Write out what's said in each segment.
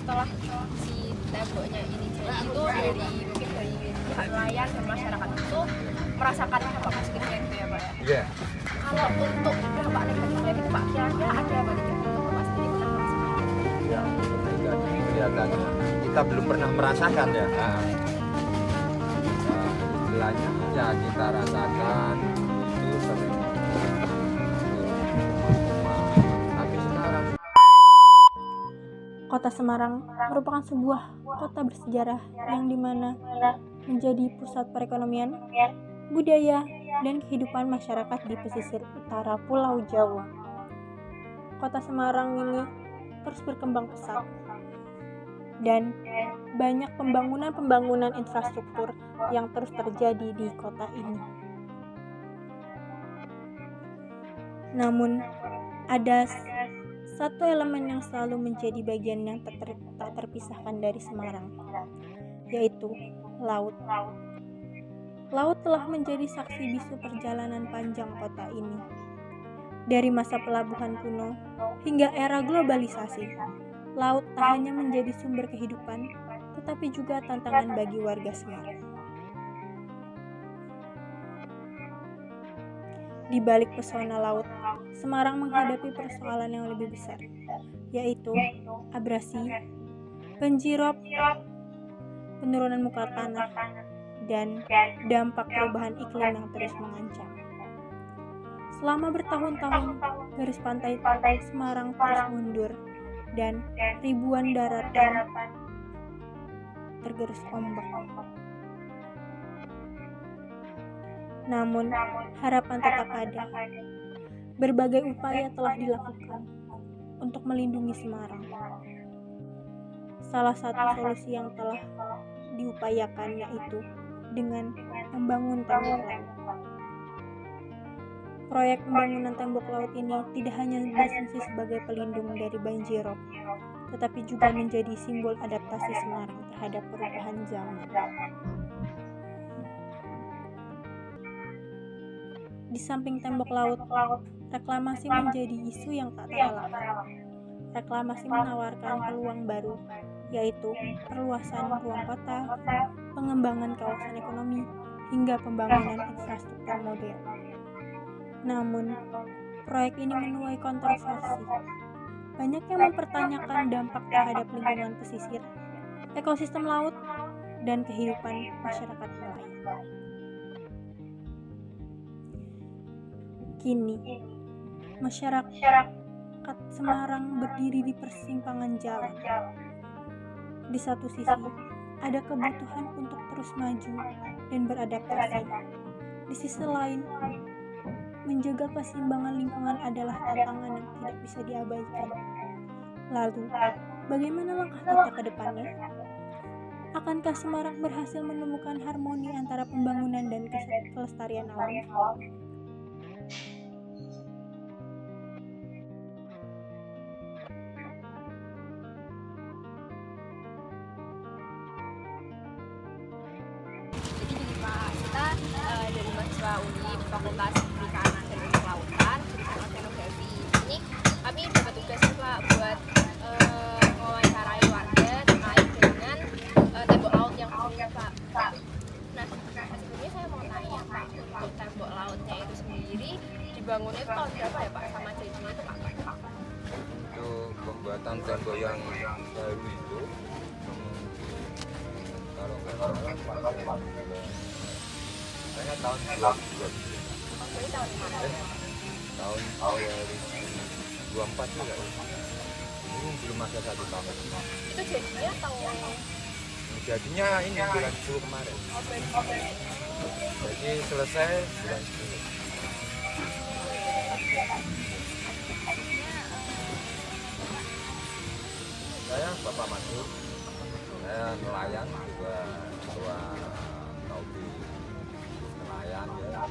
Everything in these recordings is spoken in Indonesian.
setelah si temboknya ini jadi itu mungkin dari pihak nelayan dan masyarakat itu merasakan dampak positifnya gitu ya Pak ya. Iya. Kalau untuk dampak negatifnya gitu Pak, kira-kira ada apa nih untuk Pak sendiri pernah merasakan? Ya, negatif kelihatannya kita belum pernah merasakan ya. Istilahnya ya kita rasakan itu sering. Tapi sekarang Kota Semarang merupakan sebuah kota bersejarah yang dimana menjadi pusat perekonomian, budaya, dan kehidupan masyarakat di pesisir utara Pulau Jawa. Kota Semarang ini terus berkembang pesat dan banyak pembangunan infrastruktur yang terus terjadi di kota ini. Namun, ada satu elemen yang selalu menjadi bagian yang tak terpisahkan dari Semarang, yaitu laut. Laut telah menjadi saksi bisu perjalanan panjang kota ini. Dari masa pelabuhan kuno hingga era globalisasi, laut tak hanya menjadi sumber kehidupan, tetapi juga tantangan bagi warga Semarang. Di balik pesona laut, Semarang menghadapi persoalan yang lebih besar, yaitu abrasi, banjirop, penurunan muka tanah, dan dampak perubahan iklim yang terus mengancam. Selama bertahun-tahun, garis pantai Semarang terus mundur dan ribuan daratan tergerus ombak. Namun, harapan tetap ada. Berbagai upaya telah dilakukan untuk melindungi Semarang. Salah satu solusi yang telah diupayakan yaitu dengan membangun tembok laut. Proyek pembangunan tembok laut ini tidak hanya berfungsi sebagai pelindung dari banjirop, tetapi juga menjadi simbol adaptasi Semarang terhadap perubahan zaman. Di samping tembok laut, reklamasi menjadi isu yang tak terelakkan. Reklamasi menawarkan peluang baru, yaitu perluasan ruang kota, pengembangan kawasan ekonomi, hingga pembangunan infrastruktur modern. Namun, proyek ini menuai kontroversi. Banyak yang mempertanyakan dampak terhadap lingkungan pesisir, ekosistem laut, dan kehidupan masyarakat nelayan. Kini, masyarakat Semarang berdiri di persimpangan jalan. Di satu sisi, ada kebutuhan untuk terus maju dan beradaptasi. Di sisi lain, menjaga keseimbangan lingkungan adalah tantangan yang tidak bisa diabaikan. Lalu, bagaimana langkah kita ke depannya? Akankah Semarang berhasil menemukan harmoni antara pembangunan dan kelestarian alam? Jadi gini Pak, kita dari mahasiswa UI Fakultas Perikanan dan Kelautan, jurusan Oceanografi ini kami dapat tugas Pak buat mewawancarai warga terkait dengan tembok laut yang punya Pak. Nah, sebelumnya saya mau tanya Pak, untuk tembok lautnya itu sendiri dibangunnya itu tahun berapa ya Pak, sama jadinya itu Pak? untuk pembuatan tembok yang baru itu kalau nggak salah saya tahun 2020 Jadi tahun kemarin. tahun 2024 juga ya. Ini belum ada 1 tahun. Itu jadinya atau Jadinya ini bulan 10 kemarin. Jadi selesai bulan 10. Saya Bapak Mansur, saya nelayan juga ketua Kaubi nelayan ya.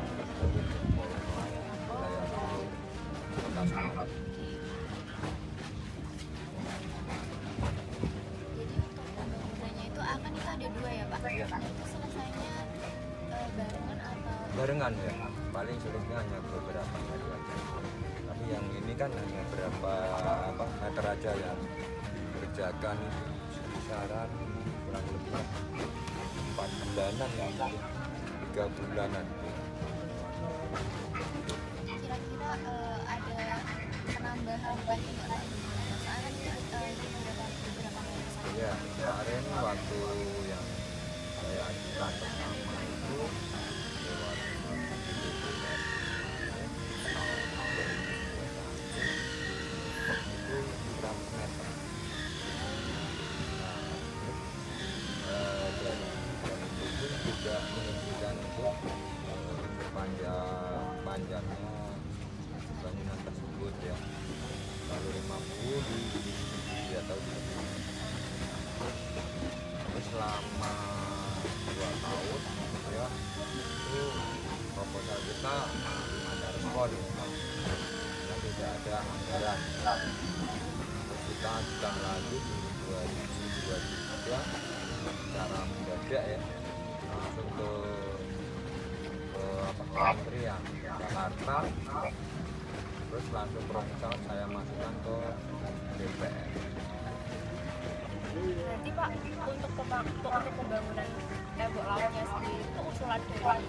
Terus juga forum nelayan wilayah Kota Semarang. pembangunannya itu akan itu ada 2 ya Pak? Iya. Itu selesainya barengan atau? Barengan ya, paling sulitnya hanya beberapa hari aja. Tapi yang ini kan hanya berapa meter saja yang dikerjakan kisaran kurang lebih 4 bulanan ya, 3 bulanan. Kira-kira ada penambahan lagi nggak Pak? Soalnya kan kita dapat beberapa pesan. Ya, kemarin waktu yang saya ajukan pertama itu lewat itu kurang meter. Dan itu pun juga menunjukkan untuk panjangnya bangunan tersebut ya. Lalu 50 di atau di terus selama 2 tahun ya itu proposal kita belum ada respon karena tidak ada anggaran. Terus kita ajukan lagi di 2023 secara mendadak ya langsung ke Kementerian Jakarta, terus langsung proposal saya masukkan ke DPR. Berarti Pak, untuk pembangunan tembok lautnya sendiri itu usulan dari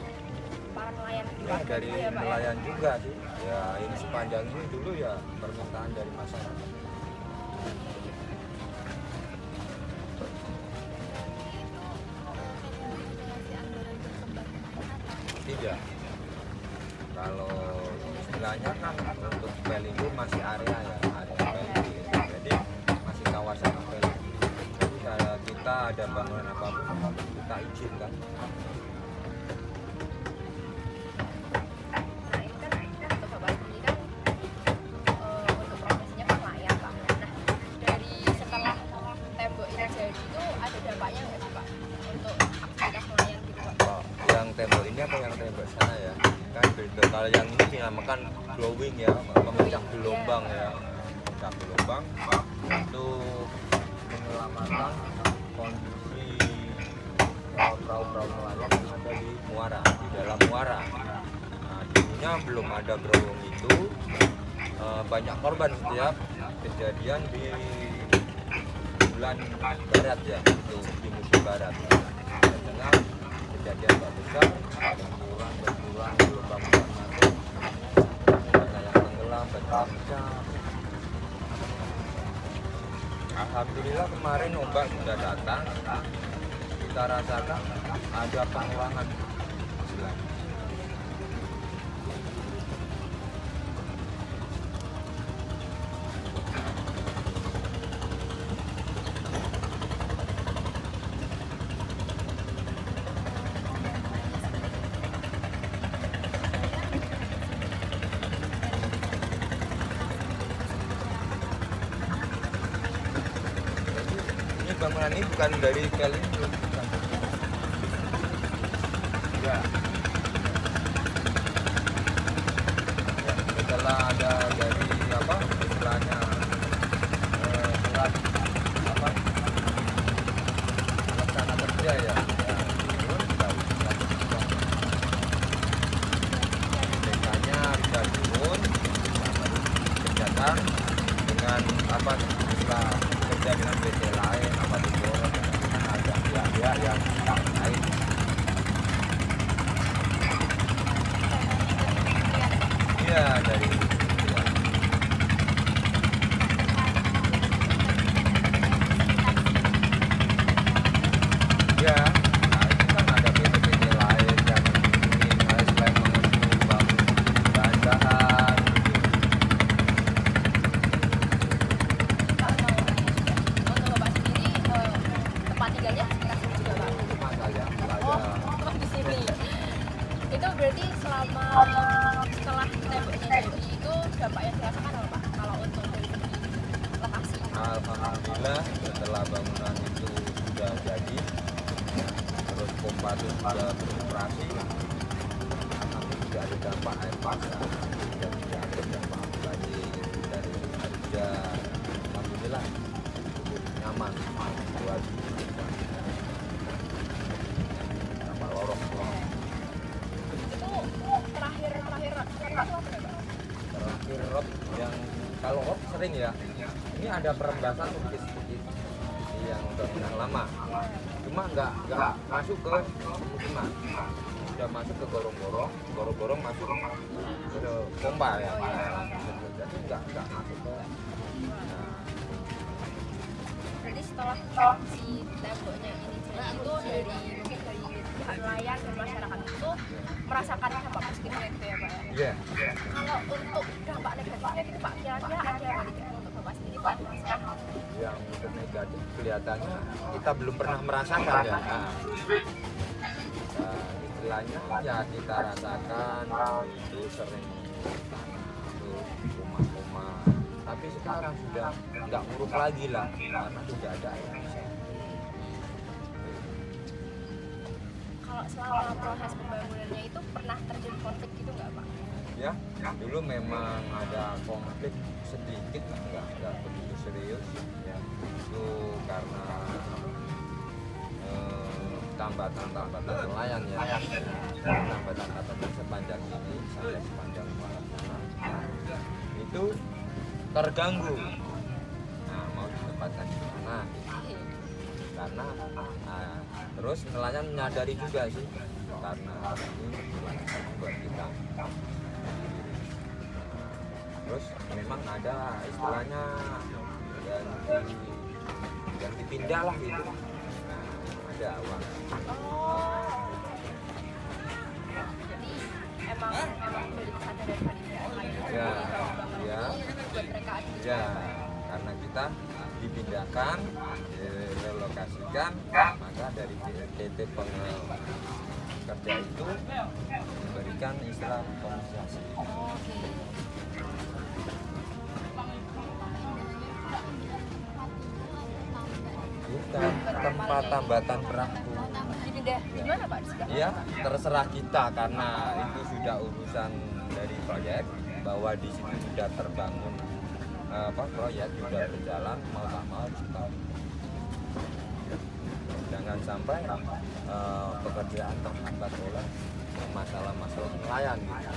para nelayan di Ya, warga dari juga ya Pak ya? nelayan juga sih. Ya ini sepanjang ini dulu ya permintaan dari masyarakat. Tidak. Kalau istilahnya kan untuk Pelindo masih area ya, area Pelindo. Jadi masih kawasan Pelindo. Jadi kalau kita ada bangunan apapun kita izinkan. Nah ini kan untuk Bapak Ibu ini kan untuk profesinya kan nelayan Pak. Nah dari setelah tembok ini jadi itu ada dampaknya nggak sih Pak untuk aktivitas nelayan gitu Pak? Oh, yang tembok ini apa yang tembok sana ya? Kan beda. Kalau yang ini dinamakan glowing ya, memecah gelombang ya. Memecah gelombang untuk menyelamatkan kondisi perahu-perahu nelayan yang ada di muara, di dalam muara. Nah, dulunya belum ada growing itu, banyak korban setiap kejadian di bulan barat ya, itu di musim barat. Biasanya kejadian tak besar, berkurang, gelombang masuk, ada yang tenggelam, berpecah. Alhamdulillah kemarin ombak sudah datang, kita rasakan ada pengurangan istilahnya. Ini bangunan ini bukan dari Pelindo, bukan. Ya. Ya, setelah ada dari apa istilahnya surat apa pelaksana kerja ya, turun baru kita buka. BK-nya bisa turun kerjakan dengan apa istilah kerja dengan PT lain apa diborong kan ada pihak-pihak yang lain. Iya dari ya. Nah itu kan ada PT-PT lain yang ingin selain mengusul bahan-bahan Untuk Bapak sendiri tempat tinggalnya sekitar sini juga Pak? rumah saya Oh, tempat di sini. Itu berarti selama setelah temboknya jadi itu dampak yang dirasakan apa Pak? Kalau untuk dari segi lokasi? Alhamdulillah setelah bangunan itu sudah jadi, terus pompa itu sudah beroperasi, alhamdulillah tidak ada dampak air pasang, dan tidak ada dampak banjir dari kerja. Alhamdulillah cukup nyaman buat dampak lorong. Itu terakhir itu apa ya Pak? Terakhir rob yang kalau rob sering ya. Ini ada perembasan sedikit-sedikit yang bangunan lama. Cuma nggak masuk ke pemukiman. Sudah masuk ke gorong-gorong masuk ke pompa ya. Jadi nggak masuk ke. Berarti setelah si temboknya ini jadi itu dari mungkin dari pihak nelayan dan masyarakat itu merasakan dampak positifnya gitu ya Pak ya. Iya. Kalau untuk dampak negatifnya gitu Pak, kira-kira ada apa nih Pak, untuk Bapak sendiri Pak? Yang negatif kelihatannya kita belum pernah merasakan ya. Istilahnya ya kita rasakan itu sering tanah itu rumah-rumah, tapi sekarang sudah nggak nguruk lagi lah karena tidak ada air bisa. Kalau selama proses pembangunannya itu pernah terjadi konflik gitu nggak Pak? Ya, dulu memang ada konflik sedikit, nggak begitu serius ya. Itu karena tambatan nelayan ya, tambatan sepanjang ini sampai sepanjang mana itu terganggu. Nah, mau ditempatkan di mana? Karena terus nelayan menyadari juga sih karena ini buat kita. Terus memang ada istilahnya yang dipindah lah gitu. Ada uang. Jadi emang dari kesadaran dari pihak lain Ya, ya, buat mereka ada di ya, karena kita dipindahkan, direlokasikan, maka dari PT Pekerja itu memberikan istilah kompensasi. Bukan tempat tambatan perahu. dipindah di mana Pak? Di sebelah Ya, terserah kita karena itu sudah urusan dari proyek bahwa di situ sudah terbangun proyek sudah berjalan, mau tak mau stop. Jangan sampai pekerjaan terhambat oleh masalah-masalah nelayan gitu.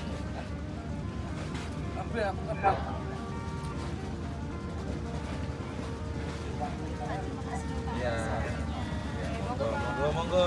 Ya, monggo.